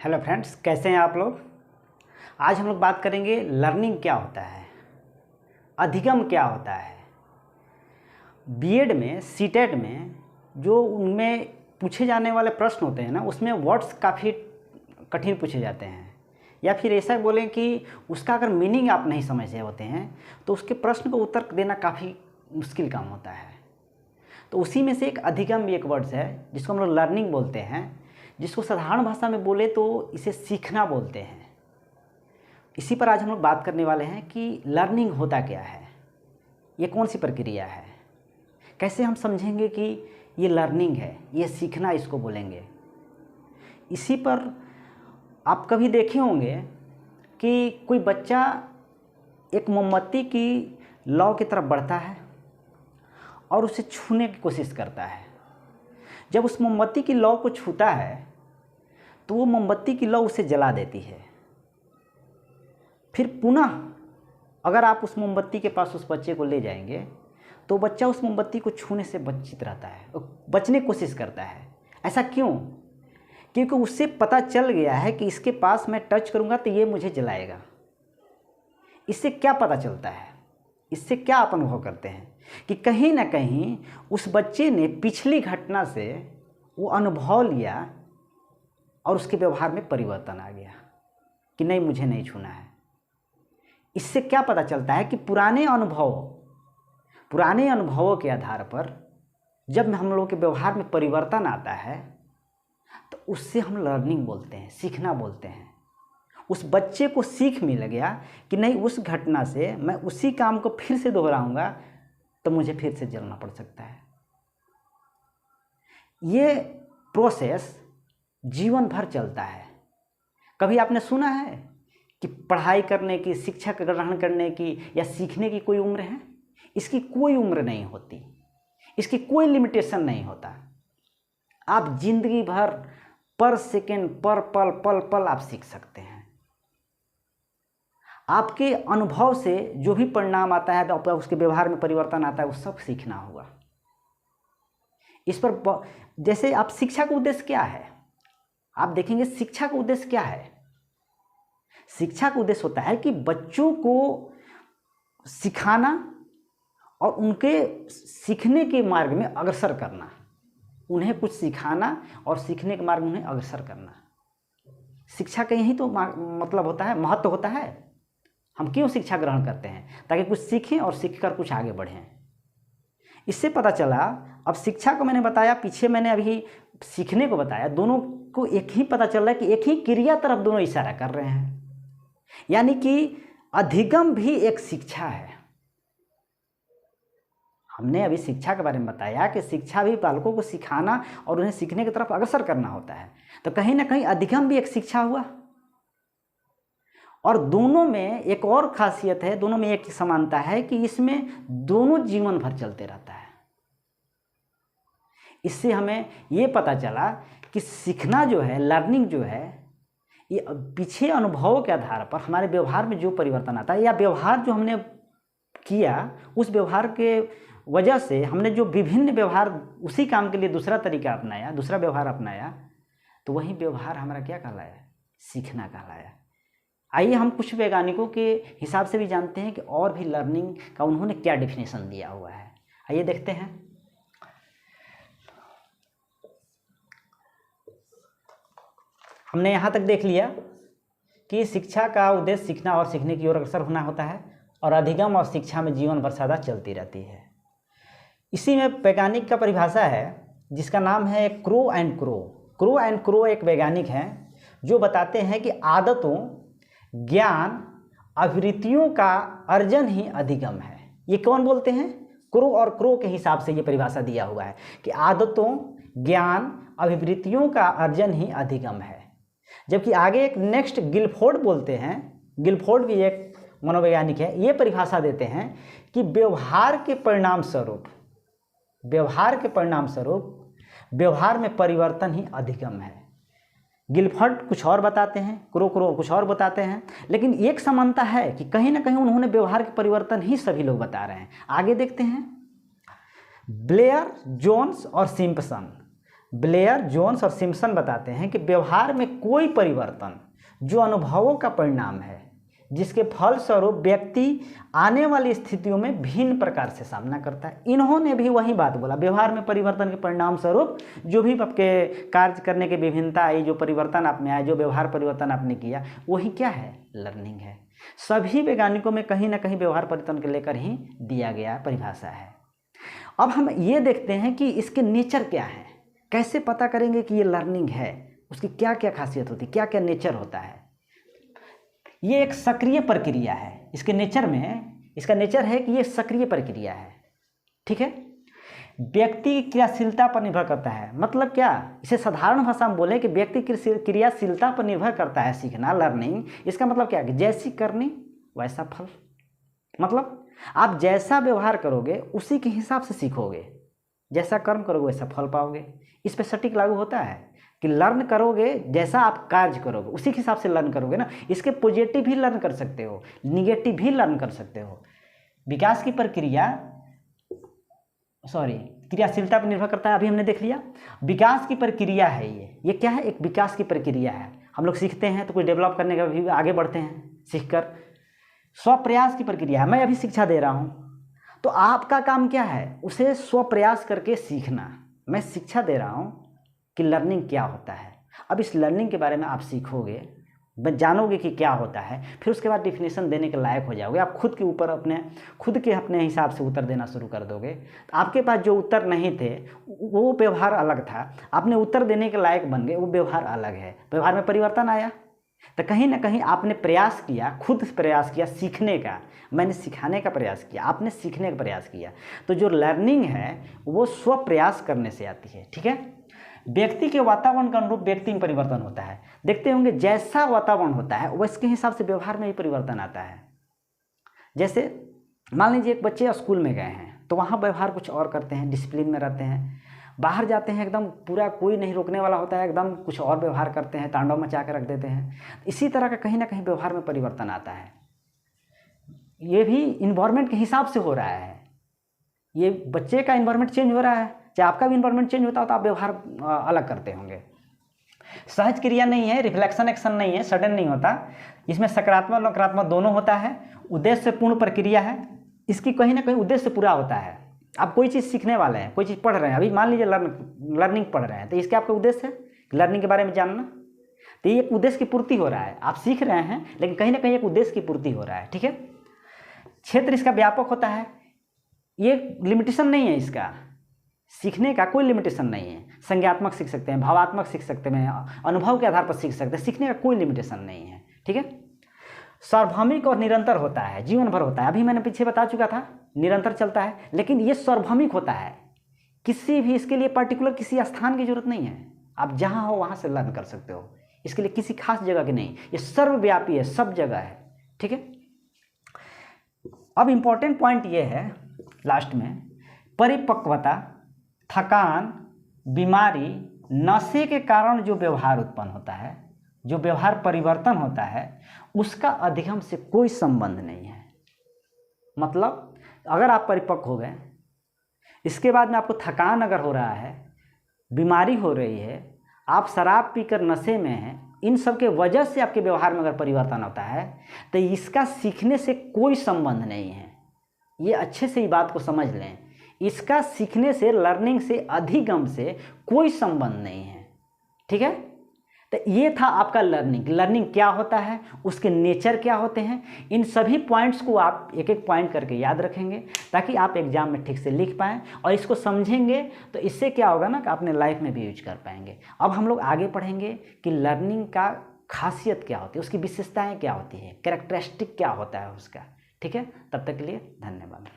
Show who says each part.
Speaker 1: Hello friends, कैसे हैं आप लोग। आज हम लोग बात करेंगे लर्निंग क्या होता है, अधिगम क्या होता है। बीएड में सीटेट में जो उनमें पूछे जाने वाले प्रश्न होते हैं ना, उसमें वर्ड्स काफ़ी कठिन पूछे जाते हैं, या फिर ऐसा बोलें कि उसका अगर मीनिंग आप नहीं समझ रहे होते हैं तो उसके प्रश्न को उत्तर देना काफ़ी मुश्किल काम होता है। तो उसी में से एक अधिगम भी एक वर्ड्स है जिसको हम लोग लर्निंग बोलते हैं, जिसको साधारण भाषा में बोले तो इसे सीखना बोलते हैं। इसी पर आज हम लोग बात करने वाले हैं कि लर्निंग होता क्या है, ये कौन सी प्रक्रिया है, कैसे हम समझेंगे कि ये लर्निंग है, ये सीखना इसको बोलेंगे। इसी पर आप कभी देखे होंगे कि कोई बच्चा एक मोमबत्ती की लौ की तरफ बढ़ता है और उसे छूने की कोशिश करता है। जब उस मोमबत्ती की लौ को छूता है तो वो मोमबत्ती की लौ उसे जला देती है। फिर पुनः अगर आप उस मोमबत्ती के पास उस बच्चे को ले जाएंगे तो बच्चा उस मोमबत्ती को छूने से वंचित रहता है, बचने की कोशिश करता है। ऐसा क्यों? क्योंकि उससे पता चल गया है कि इसके पास मैं टच करूंगा तो ये मुझे जलाएगा। इससे क्या पता चलता है, इससे क्या आप अनुभव करते हैं कि कहीं ना कहीं उस बच्चे ने पिछली घटना से वो अनुभव लिया और उसके व्यवहार में परिवर्तन आ गया कि नहीं, मुझे नहीं छूना है। इससे क्या पता चलता है कि पुराने अनुभवों के आधार पर जब हम लोगों के व्यवहार में परिवर्तन आता है तो उससे हम लर्निंग बोलते हैं, सीखना बोलते हैं। उस बच्चे को सीख मिल गया कि नहीं, उस घटना से मैं उसी काम को फिर से दोहराऊंगा तो मुझे फिर से जलना पड़ सकता है। ये प्रोसेस जीवन भर चलता है। कभी आपने सुना है कि पढ़ाई करने की, शिक्षा ग्रहण करने की या सीखने की कोई उम्र है? इसकी कोई उम्र नहीं होती, इसकी कोई लिमिटेशन नहीं होता। आप जिंदगी भर पर सेकेंड, पर पल, पल पल आप सीख सकते हैं। आपके अनुभव से जो भी परिणाम आता है तो उसके व्यवहार में परिवर्तन आता है, वो सब सीखना होगा। इस पर जैसे आप शिक्षा का उद्देश्य क्या है, आप देखेंगे शिक्षा का उद्देश्य क्या है। शिक्षा का उद्देश्य होता है कि बच्चों को सिखाना और उनके सीखने के मार्ग में अग्रसर करना, उन्हें कुछ सिखाना और सीखने के मार्ग में उन्हें अग्रसर करना। शिक्षा का यही तो मतलब होता है, महत्व होता है। हम क्यों शिक्षा ग्रहण करते हैं? ताकि कुछ सीखें और सीखकर कुछ आगे बढ़ें। इससे पता चला, अब शिक्षा को मैंने बताया, पीछे मैंने अभी सीखने को बताया, दोनों को एक ही पता चल रहा है कि एक ही क्रिया तरफ दोनों इशारा कर रहे हैं। यानी कि अधिगम भी एक शिक्षा है। हमने अभी शिक्षा के बारे में बताया कि शिक्षा भी बालकों को सिखाना और उन्हें सीखने की तरफ अग्रसर करना होता है। तो कहीं ना कहीं अधिगम भी एक शिक्षा हुआ। और दोनों में एक और खासियत है, दोनों में एक समानता है कि इसमें दोनों जीवन भर चलते रहता है। इससे हमें ये पता चला कि सीखना जो है, लर्निंग जो है, ये पीछे अनुभवों के आधार पर हमारे व्यवहार में जो परिवर्तन आता है, या व्यवहार जो हमने किया उस व्यवहार के वजह से हमने जो विभिन्न व्यवहार, उसी काम के लिए दूसरा तरीका अपनाया, दूसरा व्यवहार अपनाया, तो वही व्यवहार हमारा क्या कहलाया? सीखना कहलाया। आइए हम कुछ वैज्ञानिकों के हिसाब से भी जानते हैं कि और भी लर्निंग का उन्होंने क्या डेफिनेशन दिया हुआ है। आइए देखते हैं। हमने यहाँ तक देख लिया कि शिक्षा का उद्देश्य सीखना और सीखने की ओर अग्रसर होना होता है, और अधिगम और शिक्षा में जीवन भर सदा चलती रहती है। इसी में वैज्ञानिक का परिभाषा है जिसका नाम है crow and crow. Crow and crow एक वैज्ञानिक हैं जो बताते हैं कि आदतों, ज्ञान, अभिवृत्तियों का अर्जन ही अधिगम है। ये कौन बोलते हैं? क्रो और क्रो के हिसाब से ये परिभाषा दिया हुआ है कि आदतों, ज्ञान, अभिवृत्तियों का अर्जन ही अधिगम है। जबकि आगे एक नेक्स्ट गिलफोर्ड बोलते हैं, गिलफोर्ड भी एक मनोवैज्ञानिक है, ये परिभाषा देते हैं कि व्यवहार के परिणाम स्वरूप व्यवहार में परिवर्तन ही अधिगम है। गिलफोर्ड कुछ और बताते हैं, क्रो कुछ और बताते हैं, लेकिन एक समानता है कि कहीं ना कहीं उन्होंने व्यवहार के परिवर्तन ही सभी लोग बता रहे हैं। आगे देखते हैं। ब्लेयर, जोन्स और सिम्पसन ब्लेयर, जोन्स और सिम्पसन बताते हैं कि व्यवहार में कोई परिवर्तन जो अनुभवों का परिणाम है, जिसके फलस्वरूप व्यक्ति आने वाली स्थितियों में भिन्न प्रकार से सामना करता है। इन्होंने भी वही बात बोला, व्यवहार में परिवर्तन के परिणाम स्वरूप जो भी आपके कार्य करने की विभिन्नता आई, जो परिवर्तन आप में आया, जो व्यवहार परिवर्तन आपने किया, वही क्या है? लर्निंग है। सभी वैज्ञानिकों में कहीं ना कहीं व्यवहार परिवर्तन को लेकर ही दिया गया परिभाषा है। अब हम ये देखते हैं कि इसके नेचर क्या है, कैसे पता करेंगे कि ये लर्निंग है, उसकी क्या क्या खासियत होती है, क्या क्या नेचर होता है। ये एक सक्रिय प्रक्रिया है। इसके नेचर में, इसका नेचर है कि ये सक्रिय प्रक्रिया है, ठीक है। व्यक्ति की क्रियाशीलता पर निर्भर करता है। मतलब क्या? इसे साधारण भाषा में बोले कि व्यक्ति की क्रियाशीलता पर निर्भर करता है सीखना, लर्निंग। इसका मतलब क्या है? जैसी करनी वैसा फल। मतलब आप जैसा व्यवहार करोगे उसी के हिसाब से सीखोगे, जैसा कर्म करोगे वैसा फल पाओगे। इस पर सटीक लागू होता है कि लर्न करोगे, जैसा आप कार्य करोगे उसी के हिसाब से लर्न करोगे ना। इसके पॉजिटिव भी लर्न कर सकते हो, निगेटिव भी लर्न कर सकते हो। विकास की प्रक्रिया, क्रियाशीलता पर निर्भर करता है, अभी हमने देख लिया। विकास की प्रक्रिया है ये क्या है? एक विकास की प्रक्रिया है। हम लोग सीखते हैं तो कुछ डेवलप करने का भी आगे बढ़ते हैं सीखकर। स्वप्रयास की प्रक्रिया है। मैं अभी शिक्षा दे रहा हूँ तो आपका काम क्या है? उसे स्वप्रयास करके सीखना। मैं शिक्षा दे रहा हूँ कि लर्निंग क्या होता है। अब इस लर्निंग के बारे में आप सीखोगे, जानोगे कि क्या होता है, फिर उसके बाद डिफिनेशन देने के लायक हो जाओगे। आप खुद के ऊपर अपने हिसाब से उत्तर देना शुरू कर दोगे। तो आपके पास जो उत्तर नहीं थे वो व्यवहार अलग था, आपने उत्तर देने के लायक बन गए, वो व्यवहार अलग है। व्यवहार में परिवर्तन आया तो कहीं ना कहीं आपने प्रयास किया, खुद प्रयास किया सीखने का। मैंने सिखाने का प्रयास किया, आपने सीखने का प्रयास किया। तो जो लर्निंग है वो स्व प्रयास करने से आती है, ठीक है। व्यक्ति के वातावरण के अनुरूप व्यक्ति में परिवर्तन होता है। देखते होंगे जैसा वातावरण होता है वैसे हिसाब से व्यवहार में भी परिवर्तन आता है। जैसे मान लीजिए एक बच्चे स्कूल में गए हैं तो वहाँ व्यवहार कुछ और करते हैं, डिसिप्लिन में रहते हैं। बाहर जाते हैं एकदम पूरा कोई नहीं रोकने वाला होता है, एकदम कुछ और व्यवहार करते हैं, तांडव मचा के रख देते हैं। इसी तरह का कहीं ना कहीं व्यवहार में परिवर्तन आता है। ये भी इन्वायरमेंट के हिसाब से हो रहा है। ये बच्चे का इन्वायरमेंट चेंज हो रहा है, चाहे आपका भी इन्वायरमेंट चेंज होता हो तो आप व्यवहार अलग करते होंगे। सहज क्रिया नहीं है, रिफ्लेक्शन एक्शन नहीं है, सडन नहीं होता। इसमें सकारात्मक और नकारात्मक दोनों होता है। उद्देश्य पूर्ण प्रक्रिया है, इसकी कहीं ना कहीं उद्देश्य पूरा होता है। आप कोई चीज़ सीखने वाले हैं, कोई चीज़ पढ़ रहे हैं, अभी मान लीजिए लर्निंग पढ़ रहे हैं, तो इसके आपका उद्देश्य है लर्निंग के बारे में जानना। तो ये एक उद्देश्य की पूर्ति हो रहा है। आप सीख रहे हैं लेकिन कहीं ना कहीं एक उद्देश्य की पूर्ति हो रहा है, ठीक है। क्षेत्र इसका व्यापक होता है, ये लिमिटेशन नहीं है। इसका सीखने का कोई लिमिटेशन नहीं है। संज्ञात्मक सीख सकते हैं, भावात्मक सीख सकते हैं, अनुभव के आधार पर सीख सकते हैं। सीखने का कोई लिमिटेशन नहीं है, ठीक है। सार्वभौमिक और निरंतर होता है, जीवन भर होता है। अभी मैंने पीछे बता चुका था, निरंतर चलता है, लेकिन ये सार्वभौमिक होता है। किसी भी इसके लिए पर्टिकुलर किसी स्थान की जरूरत नहीं है। आप जहाँ हो वहाँ से लर्न कर सकते हो। इसके लिए किसी खास जगह की नहीं, ये सर्वव्यापी है, सब जगह है, ठीक है। अब इम्पोर्टेंट पॉइंट ये है लास्ट में, परिपक्वता, थकान, बीमारी, नशे के कारण जो व्यवहार उत्पन्न होता है, जो व्यवहार परिवर्तन होता है, उसका अधिगम से कोई संबंध नहीं है। मतलब अगर आप परिपक्व हो गए, इसके बाद में आपको थकान अगर हो रहा है, बीमारी हो रही है, आप शराब पीकर नशे में हैं, इन सब के वजह से आपके व्यवहार में अगर परिवर्तन होता है तो इसका सीखने से कोई संबंध नहीं है। ये अच्छे से ही बात को समझ लें। इसका सीखने से, लर्निंग से, अधिगम से कोई संबंध नहीं है, ठीक है। तो ये था आपका लर्निंग। लर्निंग क्या होता है, उसके नेचर क्या होते हैं, इन सभी पॉइंट्स को आप एक एक पॉइंट करके याद रखेंगे ताकि आप एग्जाम में ठीक से लिख पाएँ। और इसको समझेंगे तो इससे क्या होगा ना कि अपने लाइफ में भी यूज कर पाएंगे। अब हम लोग आगे पढ़ेंगे कि लर्निंग का खासियत क्या होती है, उसकी विशेषताएँ क्या होती है, कैरेक्टरिस्टिक क्या होता है उसका, ठीक है। तब तक के लिए धन्यवाद।